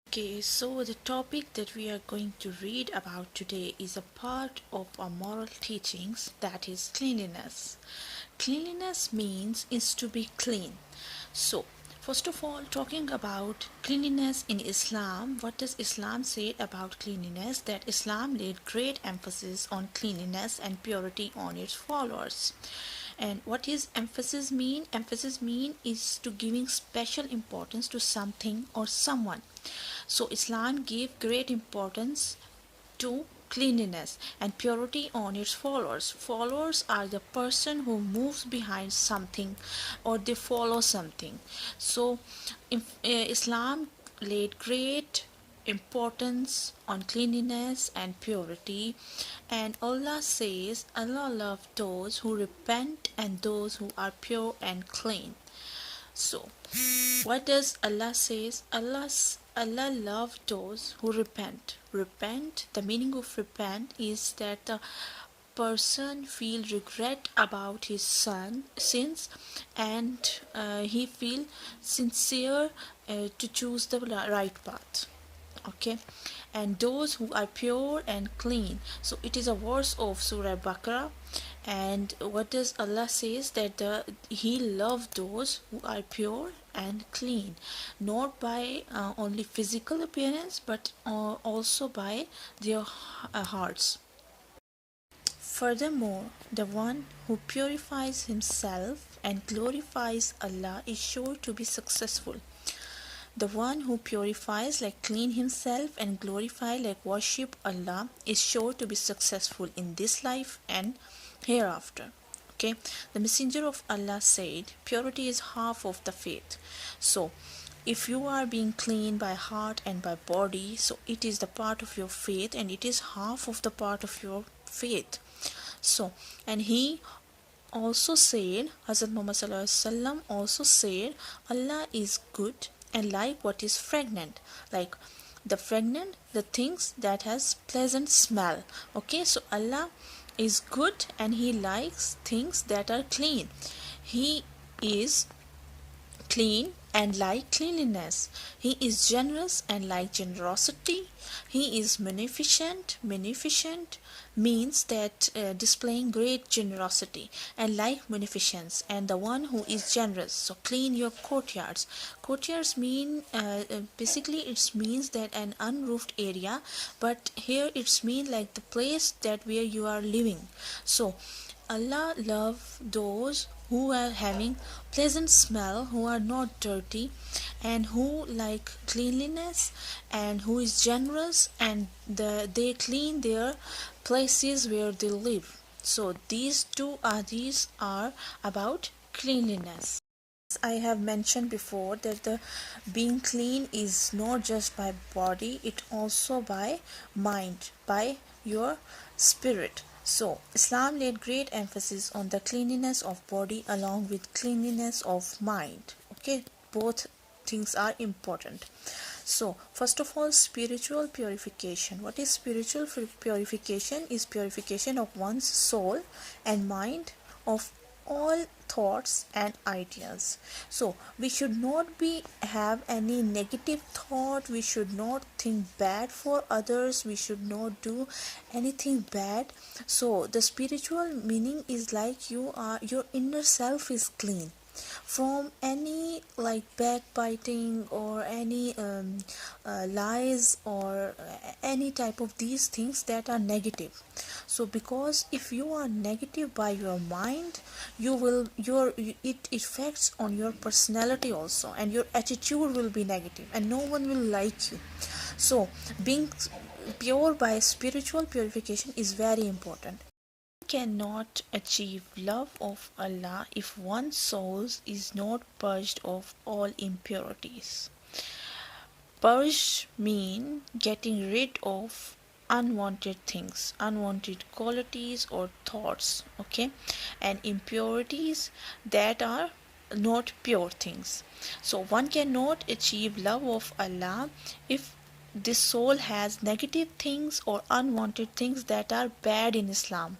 Okay, so the topic that we are going to read about today is a part of our moral teachings, that is cleanliness. Cleanliness means is to be clean. So, first of all, talking about cleanliness in Islam, what does Islam say about cleanliness? That Islam laid great emphasis on cleanliness and purity on its followers. And what is emphasis mean? Emphasis mean is to giving special importance to something or someone. So Islam gave great importance to cleanliness and purity on its followers. Followers are the person who moves behind something or they follow something. So Islam laid great importance on cleanliness and purity, and Allah says Allah loves those who repent and those who are pure and clean. So what does Allah says? Allah loves those who repent. Repent, the meaning of repent is that the person feel regret about his sins, and he feel sincere to choose the right path. Okay, and those who are pure and clean. So it is a verse of Surah Baqarah. And what does Allah says? That he loves those who are pure and clean, not by only physical appearance, but also by their hearts. Furthermore, the one who purifies himself and glorifies Allah is sure to be successful. The one who purifies, like clean himself, and glorify, like worship Allah, is sure to be successful in this life and hereafter. Okay, the Messenger of Allah said, purity is half of the faith. So, if you are being clean by heart and by body, so it is the part of your faith and it is half of the part of your faith. So, and he also said, Hazrat Muhammad also said, Allah is good and like what is fragrant, like the things that has pleasant smell. Okay, so Allah is good and he likes things that are clean. He is clean and like cleanliness. He is generous and like generosity. He is munificent. Munificent means that displaying great generosity, and like munificence, and the one who is generous. So clean your courtyards. Courtyards mean basically it means that an unroofed area, but here it's mean like the place that where you are living. So Allah love those who are having pleasant smell, who are not dirty, and who like cleanliness, and who is generous, and they clean their places where they live. So these are about cleanliness. I have mentioned before that the being clean is not just by body, it also by mind, by your spirit. So Islam laid great emphasis on the cleanliness of body along with cleanliness of mind. Okay, both things are important. So first of all, spiritual purification. What is spiritual purification? Is purification of one's soul and mind of all thoughts and ideas. So we should not be have any negative thought, we should not think bad for others, we should not do anything bad. So the spiritual meaning is like your inner self is clean from any like backbiting or any lies or any type of these things that are negative. So because if you are negative by your mind, you will it affects on your personality also, and your attitude will be negative and no one will like you. So being pure by spiritual purification is very important. Cannot achieve love of Allah if one's soul is not purged of all impurities. Purge mean getting rid of unwanted things, unwanted qualities or thoughts, okay, and impurities that are not pure things. So one cannot achieve love of Allah if this soul has negative things or unwanted things that are bad in Islam.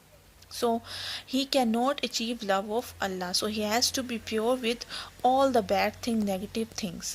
So he cannot achieve love of Allah, so he has to be pure with all the bad thing, negative things.